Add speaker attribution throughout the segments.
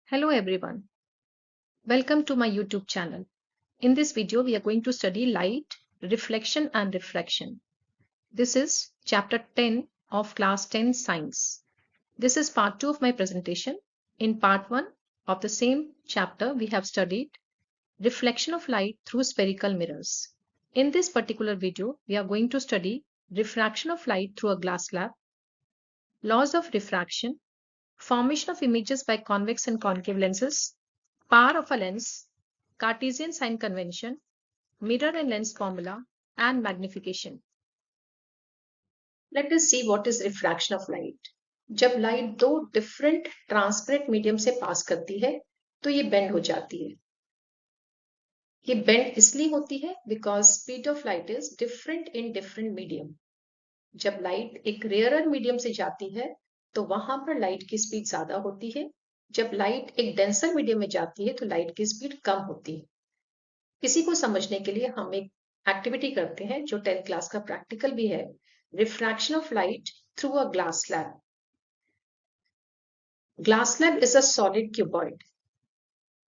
Speaker 1: Hello everyone, welcome to my YouTube channel. In this video, we are going to study light, reflection and refraction. This is chapter 10 of class 10 science. This is part 2 of my presentation. In part 1 of the same chapter, we have studied reflection of light through spherical mirrors. In this particular video, we are going to study refraction of light through a glass slab, laws of refraction, formation of images by convex and concave lenses, power of a lens, Cartesian sign convention, mirror and lens formula, and magnification. Let us see what is refraction of light. जब light दो different transparent medium से पास करती है तो ये bend हो जाती है. ये बेंड इसलिए होती है because speed of light is different in different medium. जब लाइट एक रेयरर मीडियम से जाती है तो वहां पर लाइट की स्पीड ज्यादा होती है. जब लाइट एक डेंसर मीडियम में जाती है तो लाइट की स्पीड कम होती है. इसी को समझने के लिए हम एक एक्टिविटी करते हैं जो 10th क्लास का प्रैक्टिकल भी है. Refraction of light through a glass slab. Glass slab is a solid cuboid.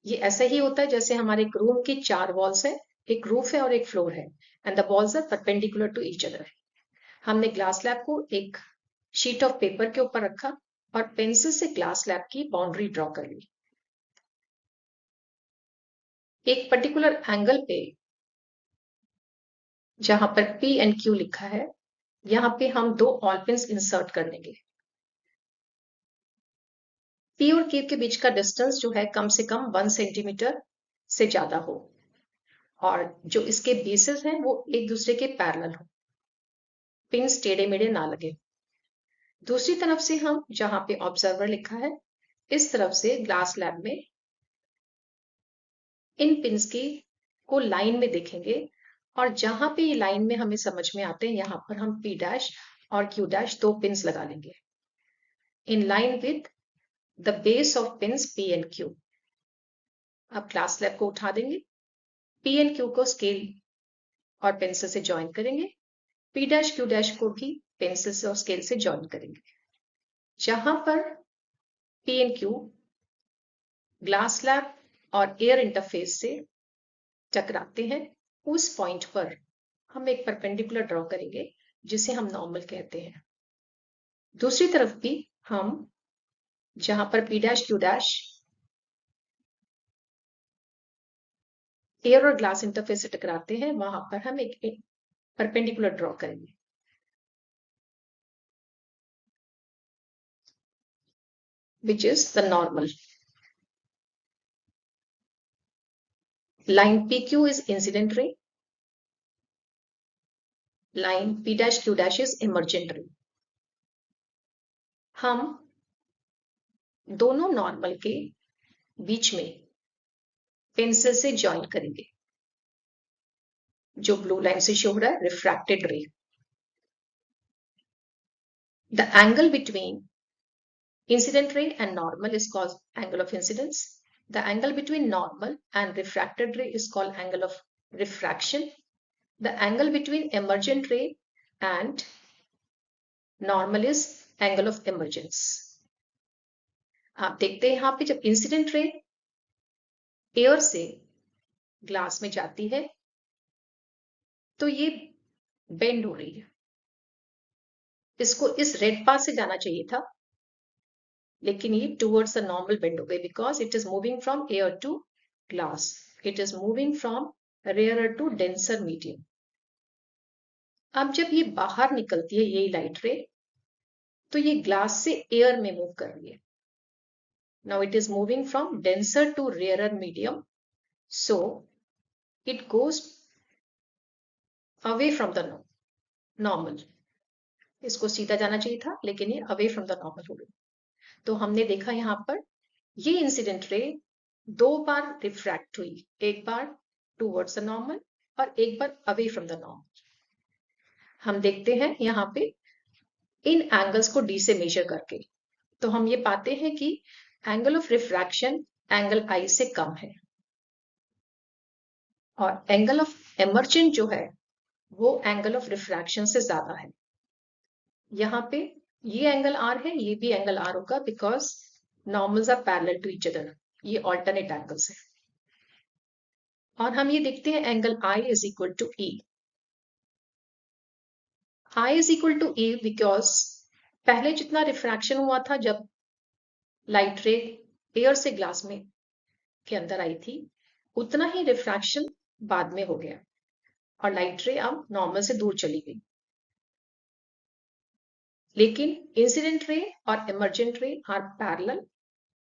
Speaker 1: ये ऐसा ही होता है जैसे हमारे एक रूम की 4 वॉल्स है, एक रूफ है और एक फ्लोर है, and the walls are perpendicular to each other. हमने ग्लास स्लैब को एक शीट ऑफ पेपर के ऊपर रखा और पेंसिल से ग्लास स्लैब की बाउंड्री ड्रॉ कर ली. एक पर्टिकुलर एंगल पे जहां पर P एंड Q लिखा है, यहाँ पे हम 2 ऑल पिन्स इंसर्ट कर देंगे. P और Q के बीच का डिस्टेंस जो है कम से कम 1 सेंटीमीटर से ज्यादा हो और जो इसके बेसेस हैं वो एक दूसरे के पैरेलल हो, पिन्स टेढ़े मेढ़े ना लगे. दूसरी तरफ से हम जहां पे ऑब्जर्वर लिखा है, इस तरफ से ग्लास स्लैब में इन पिन्स की को लाइन में देखेंगे और जहां पे ये लाइन में हमें समझ में आते हैं यहाँ पर हम P डैश और Q डैश 2 पिन्स लगा लेंगे in line with the base of pins P and Q. अब ग्लास स्लैब को उठा देंगे, P एंड Q को स्केल और पेंसिल से ज्वाइन करेंगे, P डैश Q डैश को भी पेंसिल से और स्केल से ज्वाइन करेंगे. जहां पर P and Q glass slab और एयर इंटरफेस से टकराते हैं, उस पॉइंट पर हम एक परपेंडिकुलर ड्रॉ करेंगे जिसे हम नॉर्मल कहते हैं. दूसरी तरफ भी हम जहां पर P dash Q dash air और ग्लास इंटरफेस से टकराते हैं, वहां पर हम एक परपेंडिकुलर ड्रॉ करेंगे. which is the normal. Line PQ is incident ray. Line P dash Q dash is emergent ray. हम दोनों नॉर्मल के बीच में पेंसिल से ज्वाइन करेंगे. जो ब्लू लाइन से शो हो रहा है रिफ्रैक्टेड रे. The angle between incident ray and normal is called angle of incidence. The angle between normal and refracted ray is called angle of refraction. The angle between emergent ray and normal is angle of emergence. आप देखते हैं यहाँ पे जब incident ray air से glass में जाती है तो ये बेंड हो रही है. इसको इस रेड पाथ से जाना चाहिए था, लेकिन ये टूवर्ड्स द नॉर्मल बेंड हो गई because it is moving from air to glass. It is moving from rarer to denser medium. अब जब ये बाहर निकलती है यही लाइट रे, तो ये ग्लास से एयर में मूव कर रही है. Now it is moving from denser to rarer medium, so it goes away from the normal. इसको सीधा जाना चाहिए था लेकिन ये अवे फ्रॉम द नॉर्मल हो गई. तो हमने देखा यहाँ पर ये इंसिडेंट रे 2 बार रिफ्रैक्ट हुई, एक बार टूवर्ड्स द नॉर्मल और एक बार अवे फ्रॉम द नॉर्मल. हम देखते हैं यहाँ पे इन एंगल्स को डी से मेजर करके, तो हम ये पाते हैं कि एंगल ऑफ रिफ्रैक्शन एंगल आई से कम है और एंगल ऑफ एमर्जेंट जो है वो एंगल ऑफ रिफ्रैक्शन से ज्यादा है. यहाँ पे ये एंगल आर है, ये भी एंगल आर होगा because normals are parallel to each other. ये ऑल्टरनेट एंगल्स है। और हम ये देखते हैं angle I is equal to E। I is equal to E because पहले जितना रिफ्रैक्शन हुआ था जब लाइट रे एयर से ग्लास में के अंदर आई थी, उतना ही रिफ्रैक्शन बाद में हो गया और लाइट रे अब नॉर्मल से दूर चली गई। लेकिन इंसिडेंट रे और इमर्जेंट रे आर पैरेलल,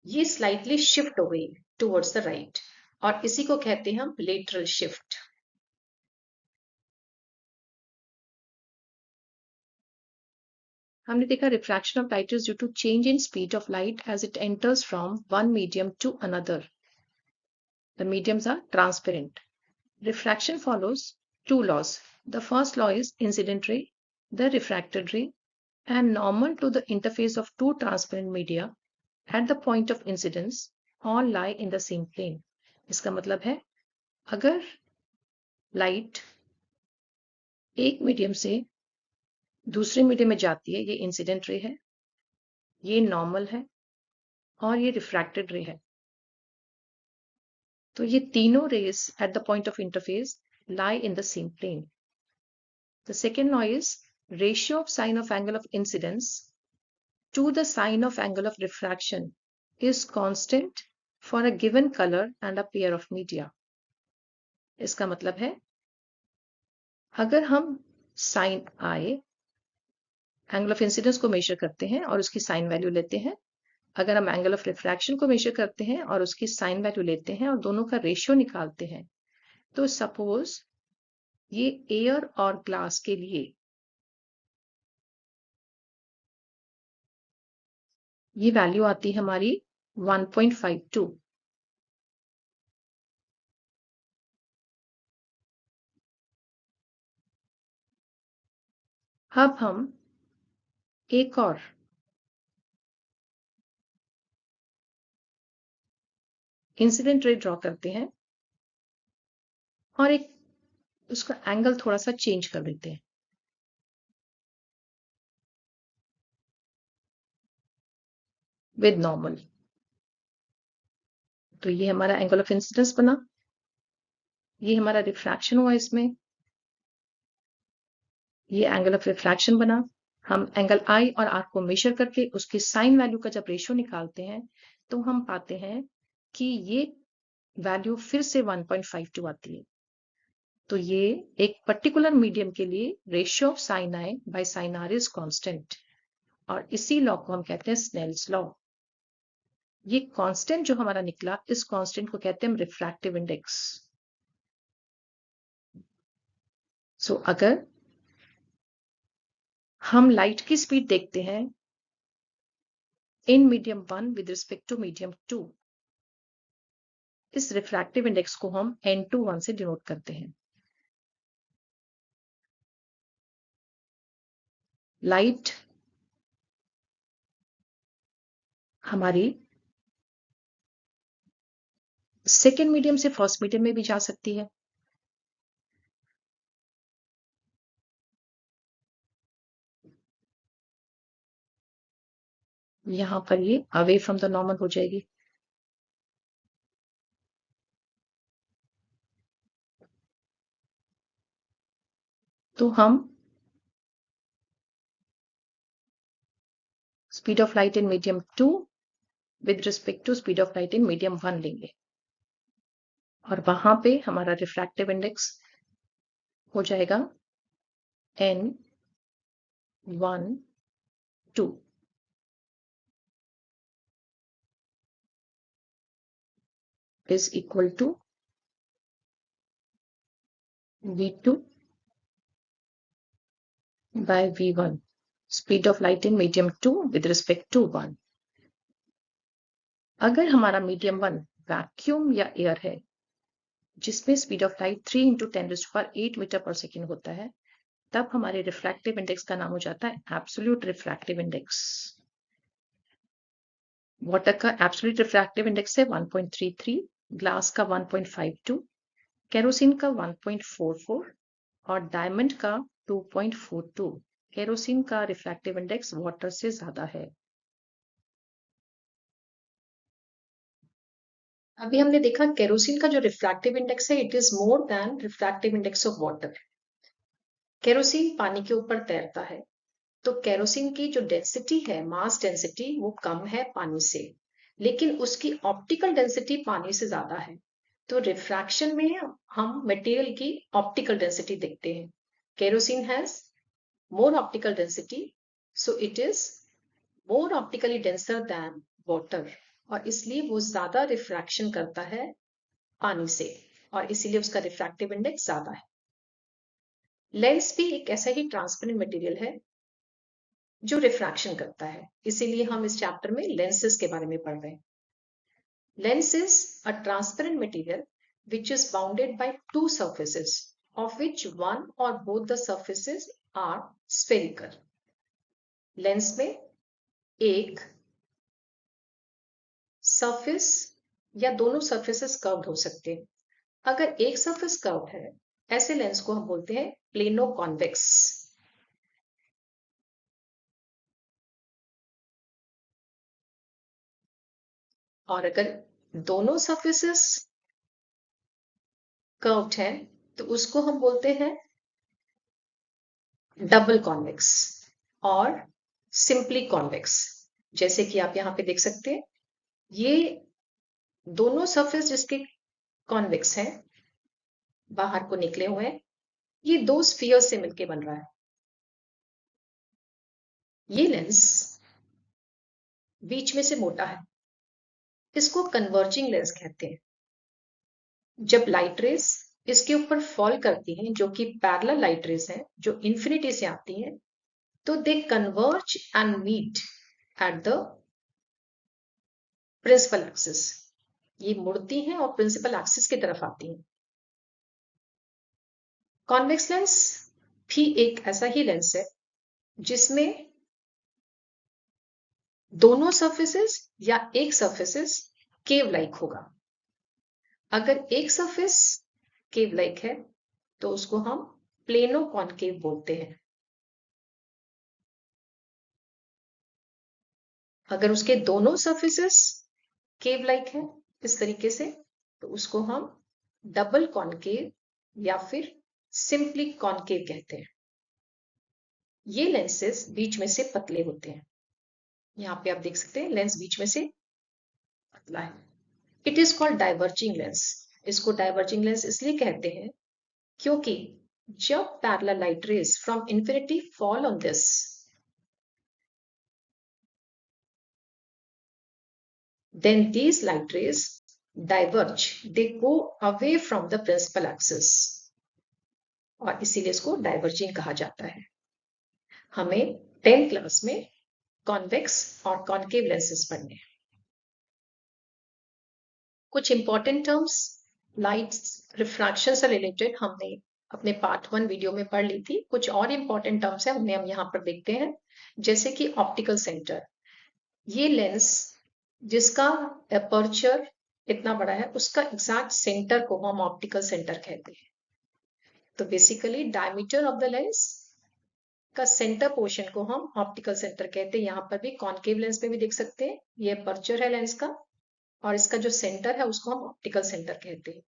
Speaker 1: ये स्लाइटली शिफ्ट हो गई टुवर्ड्स द राइट और इसी को कहते हैं हम लेटरल शिफ्ट। हमने देखा refraction of light is due to change in speed of light as it enters from one medium to another. The mediums are transparent. Refraction follows two laws. The first law is incident ray, the refracted ray, and normal to the interface of two transparent media at the point of incidence all lie in the same plane. इसका मतलब है अगर light एक medium से दूसरे medium में जाती है, ये इंसिडेंट रे है, ये नॉर्मल है और ये रिफ्रैक्टेड रे है, तो ये तीनों rays at the point of interface lie in the same plane. The second law is ratio of sine of angle of incidence to the sine of angle of refraction is constant for a given color and a pair of media. इसका मतलब है अगर हम sin I angle of incidence को major करते हैं और उसकी साइन वैल्यू लेते हैं, अगर हम एंगल ऑफ रिफ्रैक्शन को मेजर करते हैं और उसकी साइन वैल्यू लेते हैं और दोनों का रेशियो निकालते हैं, तो सपोज ये एयर और ग्लास के लिए ये वैल्यू आती है हमारी 1.52। अब हम एक और इंसिडेंट रे ड्रॉ करते हैं और एक उसका एंगल थोड़ा सा चेंज कर देते हैं। विद नॉर्मल, तो ये हमारा एंगल ऑफ इंसिडेंस बना, ये हमारा रिफ्रैक्शन हुआ, इसमें ये एंगल ऑफ रिफ्रैक्शन बना। हम एंगल I और R को मेजर करके उसकी साइन वैल्यू का जब रेशियो निकालते हैं तो हम पाते हैं कि ये वैल्यू फिर से 1.52 आती है। तो ये एक पर्टिकुलर मीडियम के लिए ratio of sine I by sine R is constant और इसी लॉ को हम कहते हैं स्नेल्स लॉ। ये कांस्टेंट जो हमारा निकला, इस कांस्टेंट को कहते हैं हम रिफ्रैक्टिव इंडेक्स। सो अगर हम लाइट की स्पीड देखते हैं in medium 1 with respect to medium 2, इस रिफ्रैक्टिव इंडेक्स को हम n21 से डिनोट करते हैं। लाइट हमारी सेकेंड मीडियम से फर्स्ट मीडियम में भी जा सकती है। यहां पर ये अवे फ्रॉम द नॉर्मल हो जाएगी। तो हम speed of light in medium 2 with respect to speed of light in medium 1 लेंगे और वहां पे हमारा रिफ्रैक्टिव इंडेक्स हो जाएगा n12 is equal to v2 by v1, speed of light in medium 2 with respect to 1। अगर हमारा मीडियम 1 वैक्यूम या एयर है जिसमें स्पीड ऑफ लाइट 3 × 10⁸ मीटर पर सेकेंड होता है, तब हमारे रिफ्रैक्टिव इंडेक्स का नाम हो जाता है एब्सोल्यूट रिफ्रैक्टिव इंडेक्स। वाटर का एब्सोल्यूट रिफ्रैक्टिव इंडेक्स है 1.33, ग्लास का 1.52, केरोसिन का 1.44 और डायमंड का 2.42। केरोसिन का रिफ्रैक्टिव इंडेक्स वाटर से ज्यादा है। अभी हमने देखा केरोसिन का जो रिफ्रैक्टिव इंडेक्स है it is more than refractive index of water. Kerosene पानी के ऊपर तैरता है, तो केरोसिन की जो डेंसिटी है, मास डेंसिटी, वो कम है पानी से, लेकिन उसकी ऑप्टिकल डेंसिटी पानी से ज्यादा है। तो रिफ्रैक्शन में हम मटेरियल की ऑप्टिकल डेंसिटी देखते हैं। Kerosene has more optical density, so it is more optically denser than water, और इसलिए वो ज्यादा रिफ्रैक्शन करता है पानी से, और इसीलिए उसका रिफ्रैक्टिव इंडेक्स ज्यादा है। लेंस भी एक ऐसा ही ट्रांसपेरेंट मटेरियल है जो रिफ्रैक्शन करता है, इसीलिए हम इस चैप्टर में लेंसेज के बारे में पढ़ रहे हैं। Lens is a transparent material which is bounded by two surfaces of which one or both the surfaces are spherical. Lens में एक सरफेस या दोनों सरफेसेस कर्व्ड हो सकते हैं। अगर एक सरफेस कर्व्ड है, ऐसे लेंस को हम बोलते हैं प्लेनो कॉन्वेक्स। और अगर दोनों सरफेसेस कर्व्ड हैं, तो उसको हम बोलते हैं डबल कॉन्वेक्स और सिंपली कॉन्वेक्स। जैसे कि आप यहाँ पे देख सकते हैं, ये दोनों सरफेस जिसके कॉन्वेक्स हैं, बाहर को निकले हुए हैं, ये दो स्फीयर से मिलके बन रहा है। ये लेंस बीच में से मोटा है, इसको कन्वर्जिंग लेंस कहते हैं। जब लाइट रेस इसके ऊपर फॉल करती हैं, जो कि पैरेलल लाइट रेस हैं, जो इंफिनिटी से आती हैं, तो they converge and meet at the principal axis. ये मुड़ती हैं और प्रिंसिपल एक्सिस की तरफ आती हैं। कॉन्वेक्स लेंस भी एक ऐसा ही लेंस है जिसमें दोनों सरफेसेस या एक सरफेसेस केव लाइक होगा। अगर एक सरफेस केव लाइक है, तो उसको हम प्लेनो कॉनकेव बोलते हैं। अगर उसके दोनों सरफेसेस केव लाइक है इस तरीके से, तो उसको हम डबल कॉनकेव या फिर सिंपली कॉनकेव कहते हैं। ये लेंसेस बीच में से पतले होते हैं। यहाँ पे आप देख सकते हैं लेंस बीच में से पतला है। It is called diverging lens. इसको डाइवर्जिंग लेंस इसलिए कहते हैं क्योंकि जब parallel light rays from infinity fall on this, then these light rays diverge, they go away from the principal axis, और इसीलिए इसको डाइवर्जिंग कहा जाता है। हमें 10th क्लास में कॉन्वेक्स और कॉनकेव लेंसेज पढ़ने। कुछ इंपॉर्टेंट टर्म्स लाइट रिफ्रैक्शन से रिलेटेड हमने अपने पार्ट 1 वीडियो में पढ़ ली थी। कुछ और इंपॉर्टेंट टर्म्स है, उन्हें हम यहाँ पर देखते हैं। जैसे कि ऑप्टिकल सेंटर, ये लेंस जिसका अपर्चर इतना बड़ा है, उसका एग्जैक्ट सेंटर को हम ऑप्टिकल सेंटर कहते हैं। तो basically diameter of the lens का सेंटर पोर्शन को हम ऑप्टिकल सेंटर कहते हैं। यहाँ पर भी कॉनकेव लेंस में भी देख सकते हैं, ये अपर्चर है लेंस का, और इसका जो सेंटर है उसको हम ऑप्टिकल सेंटर कहते हैं।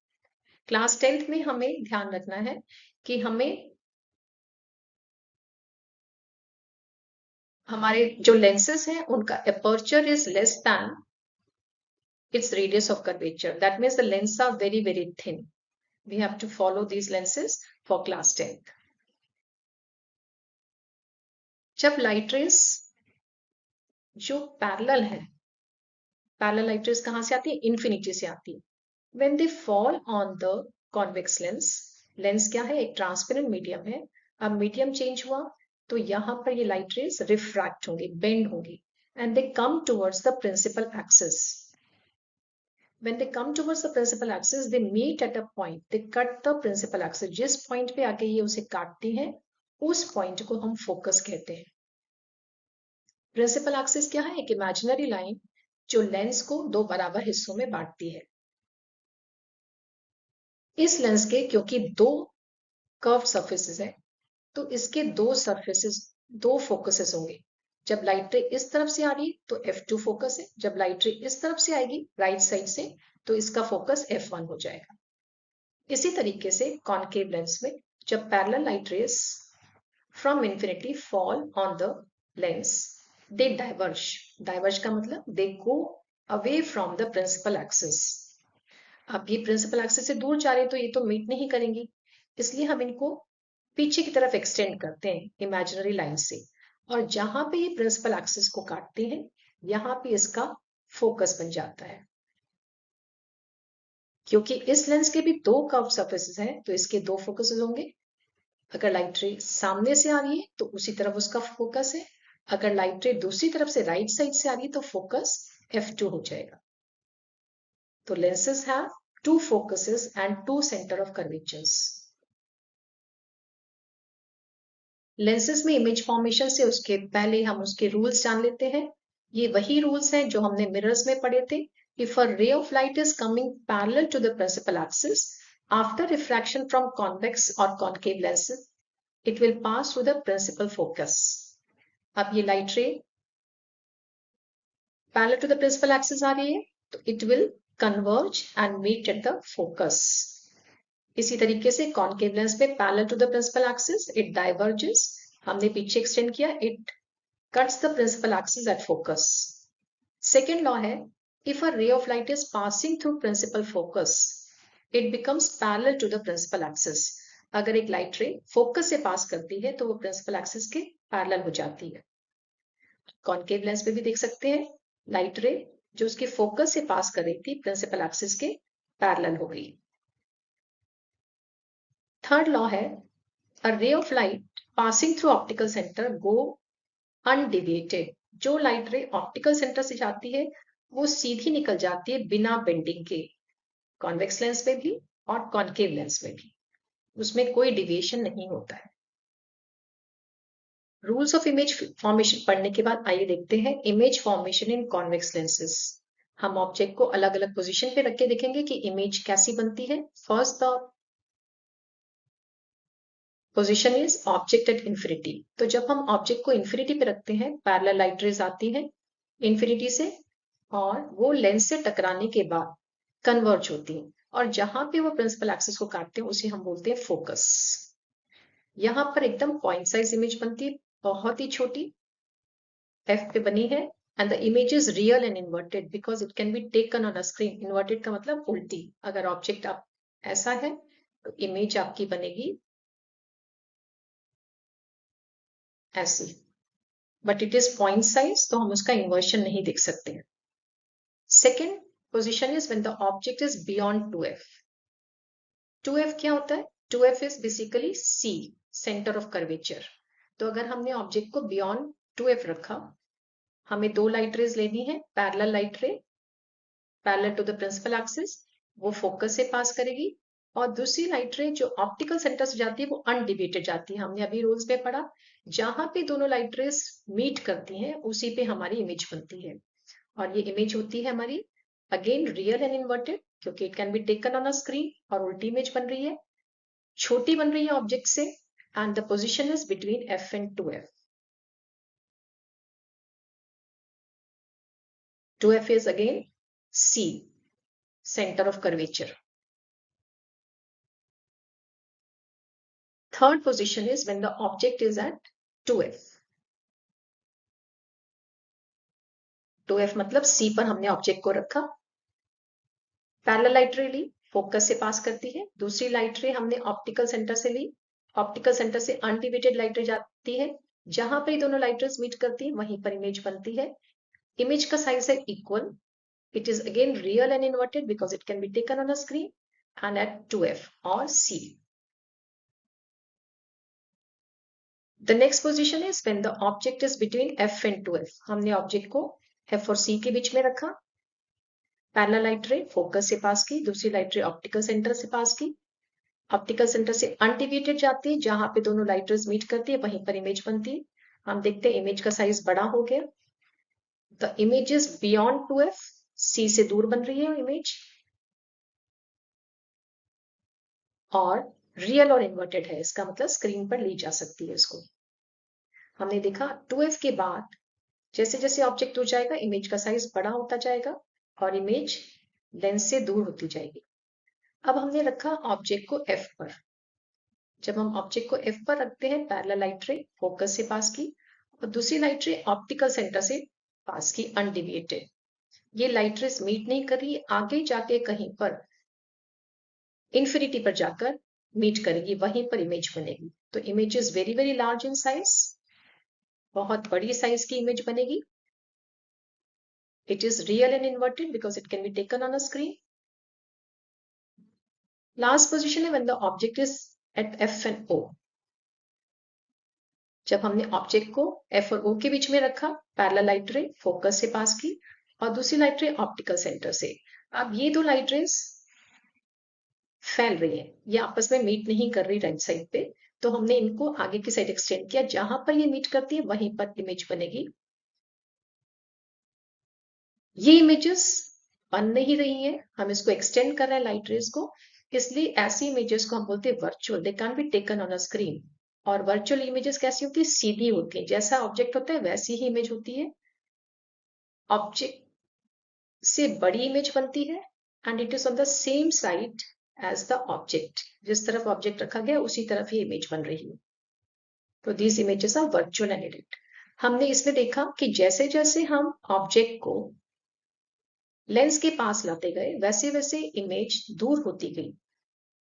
Speaker 1: क्लास 10th में हमें ध्यान रखना है कि हमें हमारे जो लेंसेज हैं उनका aperture is less than its radius of curvature. That means the lenses are very, very thin. We have to follow these lenses for class 10th. जब लाइट रेस जो पैरेलल है, पैरेलल लाइट रेस कहां से आती है? Infinity से आती है। When they fall on the convex lens, lens क्या है? एक ट्रांसपेरेंट मीडियम है। अब मीडियम चेंज हुआ तो यहां पर ये लाइट रेस रिफ्रैक्ट होंगी, बेंड होंगी, and they come towards the principal axis. When they come towards the principal axis, they meet at a point. They cut the principal axis. जिस पॉइंट पे आके ये उसे काटती हैं, उस पॉइंट को हम फोकस कहते हैं। प्रिंसिपल एक्सिस क्या है? एक इमेजिनरी लाइन जो लेंस को दो बराबर हिस्सों में बांटती है। इस लेंस के क्योंकि दो कर्व सरफेसेस हैं, तो इसके दो सरफेसेस, दो फोकसेस होंगे। जब लाइट रे इस तरफ से आ रही है तो F2 फोकस है, जब लाइट रे इस तरफ से आएगी राइट साइड से तो इसका फोकस F1 हो जाएगा। इसी तरीके से कॉनकेव लेंस में जब parallel light rays from infinity fall on the lens, they diverge का मतलब they go away from the principal axis. अब ये प्रिंसिपल एक्सिस से दूर जा रहे हैं तो ये तो मीट नहीं करेंगी, इसलिए हम इनको पीछे की तरफ एक्सटेंड करते हैं इमेजिनरी लाइन से, और जहां पे ये प्रिंसिपल एक्सिस को काटते हैं यहाँ पे इसका फोकस बन जाता है। क्योंकि इस लेंस के भी दो कर्व सरफेसेस हैं तो इसके दो फोकसेस होंगे। अगर लाइट रे सामने से आ रही है तो उसी तरफ उसका फोकस है, अगर लाइट रे दूसरी तरफ से राइट साइड से आ रही है तो फोकस F2 हो जाएगा। तो lenses have two focuses and two center of curvatures. Lenses में इमेज फॉर्मेशन से उसके पहले हम उसके रूल्स जान लेते हैं। ये वही रूल्स हैं जो हमने मिरर्स में पढ़े थे। If a ray of light is coming parallel to the principal axis after refraction from convex or concave lenses, it will pass through the principal focus. अब ये light ray parallel to the principal axis आ रही है तो it will converge and meet at the focus. इसी तरीके से concave lens पे parallel to the principal axis it diverges, हमने पीछे एक्सटेंड किया, it cuts the principal axis at focus. Second law है if a ray of light is passing through principal focus it becomes parallel to the principal axis. अगर एक light रे focus से पास करती है तो वो प्रिंसिपल एक्सिस के पैरेलल हो जाती है। कॉनकेव लेंस पे भी देख सकते हैं लाइट रे जो उसके फोकस से पास कर रही थी प्रिंसिपल एक्सिस के पैरेलल हो गई। थर्ड लॉ है a ray of light passing through optical center go undeviated। जो लाइट रे ऑप्टिकल सेंटर से जाती है वो सीधी निकल जाती है बिना बेंडिंग के, कॉन्वेक्स लेंस में भी और कॉनकेव लेंस में भी, उसमें कोई डिविएशन नहीं होता है। रूल्स ऑफ इमेज फॉर्मेशन पढ़ने के बाद आइए देखते हैं इमेज फॉर्मेशन इन कॉन्वेक्स लेंसेज। हम ऑब्जेक्ट को अलग अलग पोजीशन पे रख के देखेंगे कि इमेज कैसी बनती है। First the position is object at infinity. तो जब हम ऑब्जेक्ट को इन्फिनिटी पे रखते हैं पैरेलल लाइट रेज आती है इन्फिनिटी से और वो लेंस से टकराने के बाद कन्वर्ज होती है, और जहां पे वो प्रिंसिपल एक्सिस को काटते हैं उसे हम बोलते हैं फोकस। यहाँ पर एकदम पॉइंट साइज इमेज बनती है, बहुत ही छोटी, F पे बनी है, and the image is real and inverted because it can be taken on a screen. Inverted का मतलब उल्टी, अगर ऑब्जेक्ट आप ऐसा है तो इमेज आपकी बनेगी ऐसी, but it is point size तो हम उसका इन्वर्शन नहीं देख सकते हैं। Second position is when the object is beyond 2F। 2F क्या होता है? 2F is basically C, centre of curvature. तो अगर हमने ऑब्जेक्ट को बियॉन्ड 2F रखा, हमें दो लाइट रेज लेनी है, parallel light ray parallel to the principal axis, वो फोकस से पास करेगी, और दूसरी लाइट रे जो ऑप्टिकल सेंटर से जाती है वो अनडिविएटेड जाती है। हमने अभी रूल्स में पढ़ा जहां पे दोनों लाइट रेज मीट करती हैं उसी पे हमारी इमेज बनती है, और ये इमेज होती है हमारी अगेन रियल एंड इन्वर्टेड क्योंकि it can be taken on a screen, और उल्टी इमेज बन रही है, छोटी बन रही है ऑब्जेक्ट से, and the position is between F and 2F। 2F is again C, center of curvature. Third position is when the object is at 2F. 2F मतलब C पर हमने ऑब्जेक्ट को रखा, पैरेलल लाइट रे ली, फोकस से पास करती है, दूसरी लाइट रे हमने ऑप्टिकल सेंटर से ली, ऑप्टिकल सेंटर से अनडिविएटेड लाइट रे जाती है, जहां पर दोनों लाइट रेज मीट करती है वहीं पर इमेज बनती है। इमेज का साइज है equal, it is again real and inverted because it can be taken on a screen, and at 2F or C. The next position is when the object is between F and 2F. हमने object को F और C के बीच में रखा, parallel light रे focus से पास की, दूसरी लाइट रे ऑप्टिकल सेंटर से पास की, ऑप्टिकल सेंटर से अनडिविएटेड जाती है, जहां पे दोनों लाइट रेज मीट करती है वहीं पर इमेज बनती है। हम देखते हैं इमेज का साइज बड़ा हो गया, the image is beyond 2F, C से दूर बन रही है इमेज, और रियल और इन्वर्टेड है, इसका मतलब स्क्रीन पर ली जा सकती है इसको। हमने देखा 2F के बाद जैसे जैसे ऑब्जेक्ट दूर जाएगा इमेज का साइज बड़ा होता जाएगा और इमेज लेंस से दूर होती जाएगी। अब हमने रखा ऑब्जेक्ट को F पर। जब हम ऑब्जेक्ट को F पर रखते हैं, पैरेलल लाइट रे फोकस से पास की और दूसरी लाइट रे ऑप्टिकल सेंटर से पास की अनडिविएटेड। ये लाइट रेस मीट नहीं कर रही, आगे जाके कहीं पर इन्फिनिटी पर जाकर मीट करेगी, वहीं पर इमेज बनेगी। तो image is very very large in size, बहुत बड़ी साइज की इमेज बनेगी। It is real and inverted because it can be taken on a screen. Last position है when the object is at F and O। जब हमने object को F और O के बीच में रखा, पैरेलल लाइट रे फोकस से पास की और दूसरी लाइट रे ऑप्टिकल सेंटर से। अब ये दो लाइट रेस फैल रही है, ये आपस में मीट नहीं कर रही राइट साइड पे, तो हमने इनको आगे की साइड एक्सटेंड किया, जहां पर ये मीट करती है वहीं पर इमेज बनेगी। ये इमेजेस बन नहीं रही है, हम इसको एक्सटेंड कर रहे हैं लाइट रेज को, इसलिए ऐसी इमेजेस को हम बोलते हैं virtual, they can be taken on a screen. और वर्चुअल इमेजेस कैसी होती है? सीधी होती है, जैसा ऑब्जेक्ट होता है वैसी ही इमेज होती है, ऑब्जेक्ट से बड़ी इमेज बनती है and it is on the same side as the object. जिस तरफ ऑब्जेक्ट रखा गया उसी तरफ ये इमेज बन रही है। तो these images are virtual and एडिट। हमने इसमें देखा कि जैसे जैसे हम ऑब्जेक्ट को लेंस के पास लाते गए वैसे वैसे इमेज दूर होती गई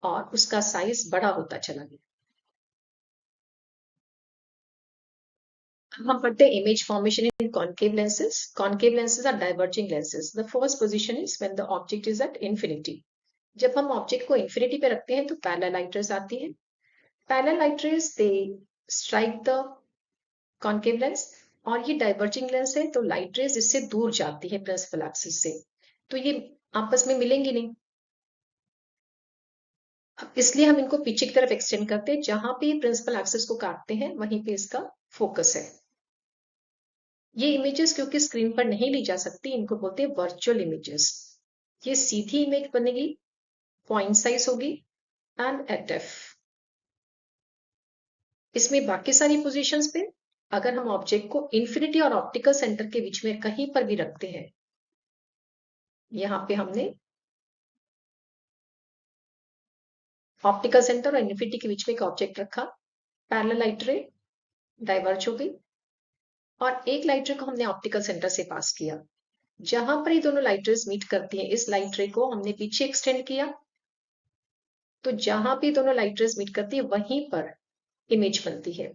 Speaker 1: और उसका साइज बड़ा होता चला गया। अब हम पढ़ते हैं image formation in concave lenses. Concave lenses are diverging lenses. The first position is when the object is at infinity. जब हम ऑब्जेक्ट को इंफिनिटी पे रखते हैं तो पैरेलल लाइट रेज आती है। Parallel light raise they strike the concave lens और ये डाइवर्जिंग लेंस है, तो लाइट रेज इससे दूर जाती है प्रिंसिपल एक्सिस से, तो ये आपस में मिलेंगी नहीं। इसलिए हम इनको पीछे की तरफ एक्सटेंड करते हैं, जहां पे प्रिंसिपल एक्सिस को काटते हैं वहीं पे इसका फोकस है। ये इमेजेस क्योंकि स्क्रीन पर नहीं ली जा सकती, इनको बोलते हैं वर्चुअल इमेजेस। ये सीधी इमेज बनेगी, पॉइंट साइज होगी एंड एट F। इसमें बाकी सारी पोजीशंस पे अगर हम ऑब्जेक्ट को इंफिनिटी और ऑप्टिकल सेंटर के बीच में कहीं पर भी रखते हैं, यहाँ पे हमने ऑप्टिकल सेंटर और इन्फिनिटी के बीच में एक ऑब्जेक्ट रखा, पैरेलल लाइट रे डाइवर्ज हो गई और एक लाइट रे को हमने ऑप्टिकल सेंटर से पास किया। जहां पर ये दोनों लाइट रेज मीट करती हैं, इस लाइट रे को हमने पीछे एक्सटेंड किया, तो जहां भी दोनों लाइट रेज मीट करती है वहीं पर इमेज बनती है।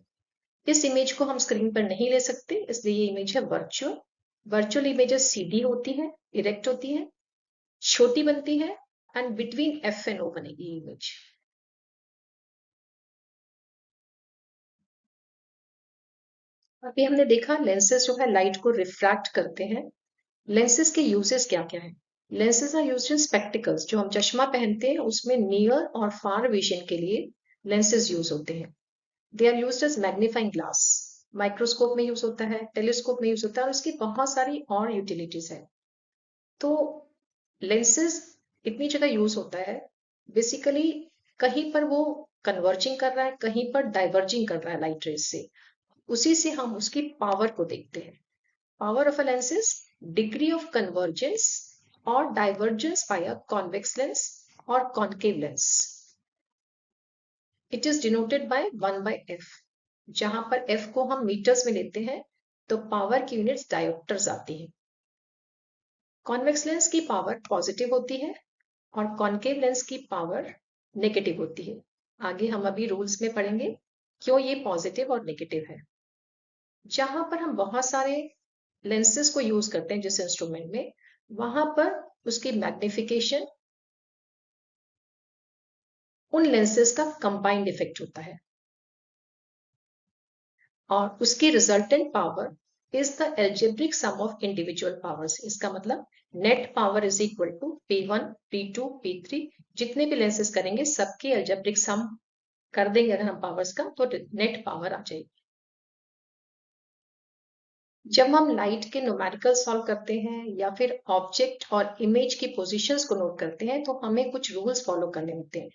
Speaker 1: इस इमेज को हम स्क्रीन पर नहीं ले सकते, इसलिए ये इमेज है वर्चुअल। वर्चुअल इमेजेस सीधी होती है, इरेक्ट होती है, छोटी बनती है and between F and O बनेगी इमेज। अभी हमने देखा लेंसेज जो है लाइट को रिफ्रैक्ट करते हैं। लेंसेज के यूजेस क्या क्या है? Lenses are used in spectacles. जो हम चश्मा पहनते हैं उसमें नियर और फार विजन के लिए लेंसेज यूज होते हैं। They are used as magnifying glass. Microscope में यूज होता है, टेलीस्कोप में यूज होता है और उसकी बहुत सारी और यूटिलिटीज है। तो लेंसेज इतनी जगह यूज होता है, बेसिकली कहीं पर वो कन्वर्जिंग कर रहा है, कहीं पर डाइवर्जिंग कर रहा है लाइट रेज से, उसी से हम उसकी पावर को देखते हैं। Power of a lens is degree of convergence or divergence by a convex lens or concave lens. It is denoted by 1 by F. जहां पर F को हम मीटर्स में लेते हैं तो पावर की यूनिट्स डायोप्टर्स आती है। कॉन्वेक्स लेंस की पावर पॉजिटिव होती है और कॉन्केव लेंस की पावर नेगेटिव होती है। आगे हम अभी रूल्स में पढ़ेंगे क्यों ये पॉजिटिव और नेगेटिव है। जहां पर हम बहुत सारे लेंसेज को यूज करते हैं जिस इंस्ट्रूमेंट में, वहां पर उसकी मैग्निफिकेशन उन लेंसेज का कंबाइंड इफेक्ट होता है और उसकी resultant power is the algebraic sum of individual powers. इसका मतलब net power is equal to P1, P2, P3, जितने भी लेंसेज करेंगे सबकी एल्जेब्रिक सम कर देंगे अगर हम पावर्स का, तो नेट पावर आ जाएगी। जब हम लाइट के न्यूमेरिकल सॉल्व करते हैं या फिर ऑब्जेक्ट और इमेज की पोजीशंस को नोट करते हैं तो हमें कुछ रूल्स फॉलो करने होते हैं।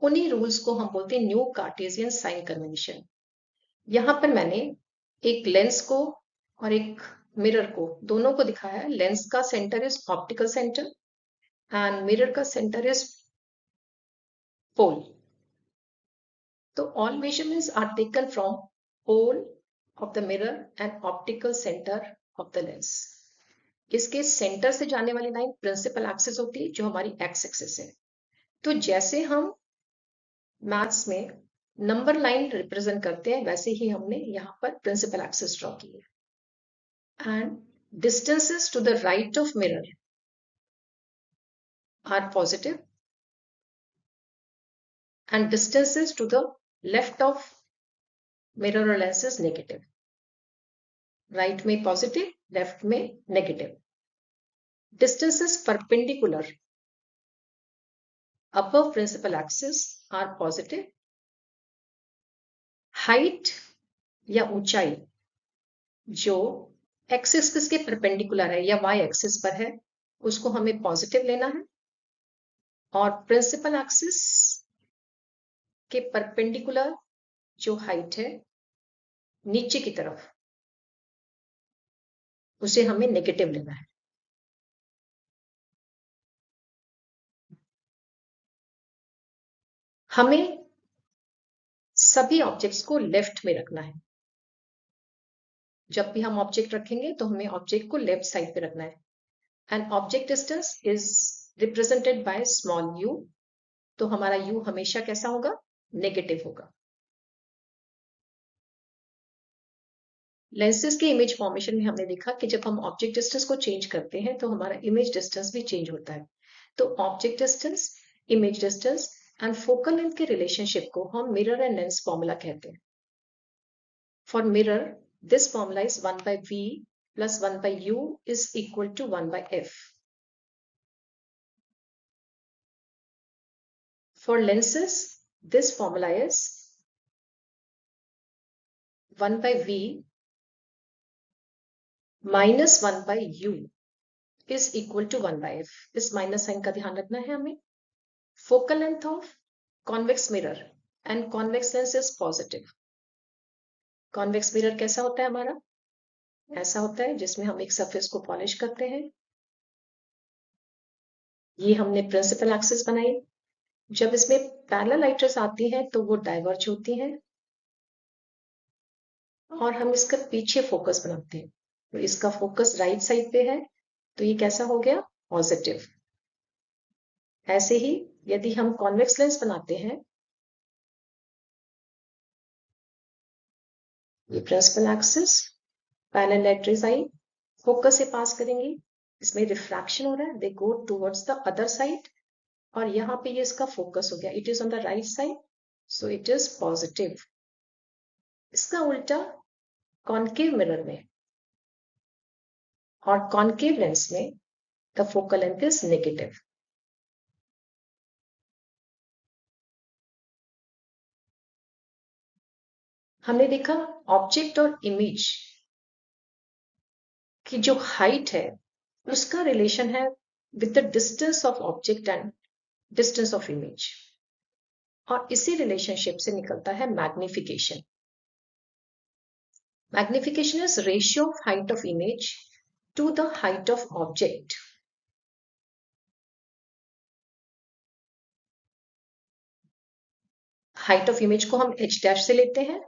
Speaker 1: उन्हीं रूल्स को हम बोलते हैं न्यू कार्टेशियन साइन कन्वेंशन। यहाँ पर मैंने एक लेंस को और एक मिरर को, दोनों को दिखाया है। लेंस का centre is optical centre and mirror का centre is pole. So all measurements are taken from pole of the mirror and optical center of the lens. इसके सेंटर से जाने वाली लाइन प्रिंसिपल एक्सिस होती है जो हमारी एक्स एक्सिस है. तो जैसे हम मैथ्स में नंबर लाइन रिप्रेजेंट करते हैं वैसे ही हमने यहाँ पर प्रिंसिपल एक्सिस ड्रॉ की है. And distances to the right of mirror are positive and distances to the left of mirror or lens is negative. Right में positive, left में negative. Distances perpendicular above principal axis are positive. Height या ऊंचाई जो axis किसके perpendicular है या Y axis पर है उसको हमें पॉजिटिव लेना है, और प्रिंसिपल एक्सिस के परपेंडिकुलर जो हाइट है नीचे की तरफ उसे हमें नेगेटिव लेना है. हमें सभी ऑब्जेक्ट्स को लेफ्ट में रखना है. जब भी हम ऑब्जेक्ट रखेंगे तो हमें ऑब्जेक्ट को लेफ्ट साइड पे रखना है. And object distance is represented by small u. तो हमारा u हमेशा कैसा होगा? नेगेटिव होगा. लेंसेज के इमेज फॉर्मेशन में हमने देखा कि जब हम ऑब्जेक्ट डिस्टेंस को चेंज करते हैं तो हमारा इमेज डिस्टेंस भी चेंज होता है. तो object distance, image distance and focal length के रिलेशनशिप को हम मिरर एंड लेंस फॉर्मूला कहते हैं. For mirror this formula is 1 by v plus 1 by u is equal to 1 by f. For lenses, this formula is 1 by v minus 1 by u is equal to 1 by f. इस minus sign का ध्यान रखना है हमें. Focal length of convex mirror and convex lens is positive. Convex mirror कैसा होता है हमारा? ऐसा होता है जिसमें हम एक सरफेस को पॉलिश करते हैं. ये हमने प्रिंसिपल एक्सिस बनाई. जब इसमें पैरेलल लाइट रेज आती हैं तो वो डाइवर्ज होती हैं और हम इसका पीछे फोकस बनाते हैं. तो इसका फोकस राइट साइड पे है तो ये कैसा हो गया? पॉजिटिव. ऐसे ही यदि हम कॉन्वेक्स लेंस बनाते हैं, ये principal axis, parallel light rays आई, फोकस से पास करेंगी, इसमें रिफ्रैक्शन हो रहा है, they go towards the other side और यहाँ पे ये इसका फोकस हो गया, it is on the right side, so it is positive. इसका उल्टा कॉनकेव मिरर में और कॉनकेव लेंस में the focal length is negative. हमने देखा ऑब्जेक्ट और इमेज की जो हाइट है उसका रिलेशन है with the distance of object and distance of image, और इसी रिलेशनशिप से निकलता है magnification. Magnification is ratio of height of image to the height of object. Height of image को हम h डैश से लेते हैं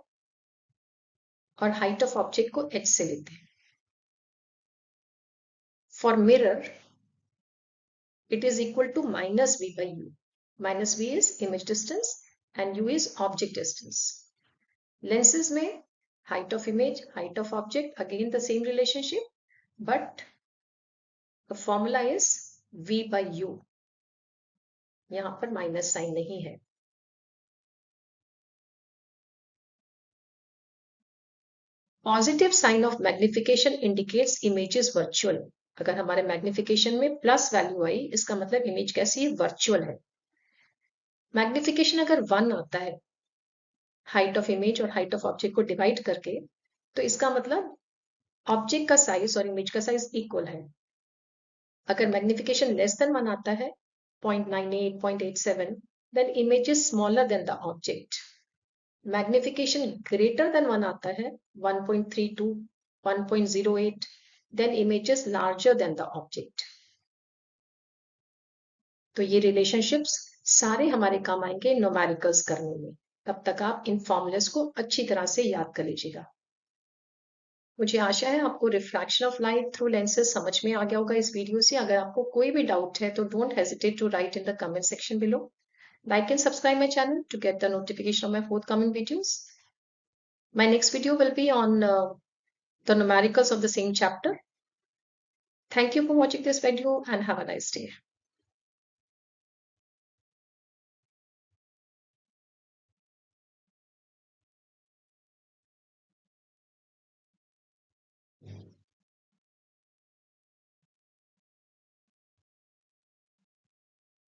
Speaker 1: और हाइट ऑफ ऑब्जेक्ट को h से लेते हैं. For mirror it is equal to minus v by u. Minus v is image distance and u is object distance. Lenses में height of image, height of object, again the same relationship, but the formula is v by u. यहाँ पर minus sign नहीं है. Positive sign of magnification indicates image is virtual. अगर हमारे magnification में plus value आई इसका मतलब इमेज कैसी है? वर्चुअल है. मैग्निफिकेशन अगर 1 आता है हाइट ऑफ इमेज और हाइट ऑफ ऑब्जेक्ट को डिवाइड करके, तो इसका मतलब ऑब्जेक्ट का साइज और इमेज का साइज इक्वल है. अगर मैग्निफिकेशन लेस देन 1 आता है 0.98, 0.87, then image is smaller than the object. Magnification greater than 1 आता है 1.32, 1.08, then images larger than the object. तो ये रिलेशनशिप्स सारे हमारे काम आएंगे न्यूमेरिकल्स करने में। तब तक आप इन फॉर्मूलास को अच्छी तरह से याद कर लीजिएगा। मुझे आशा है आपको refraction of light through lenses समझ में आ गया होगा इस वीडियो से। अगर आपको कोई भी डाउट है तो don't hesitate to write in the comment section below. Like and subscribe my channel to get the notification of my forthcoming videos. My next video will be on the numericals of the same chapter. Thank you for watching this video and have a nice day.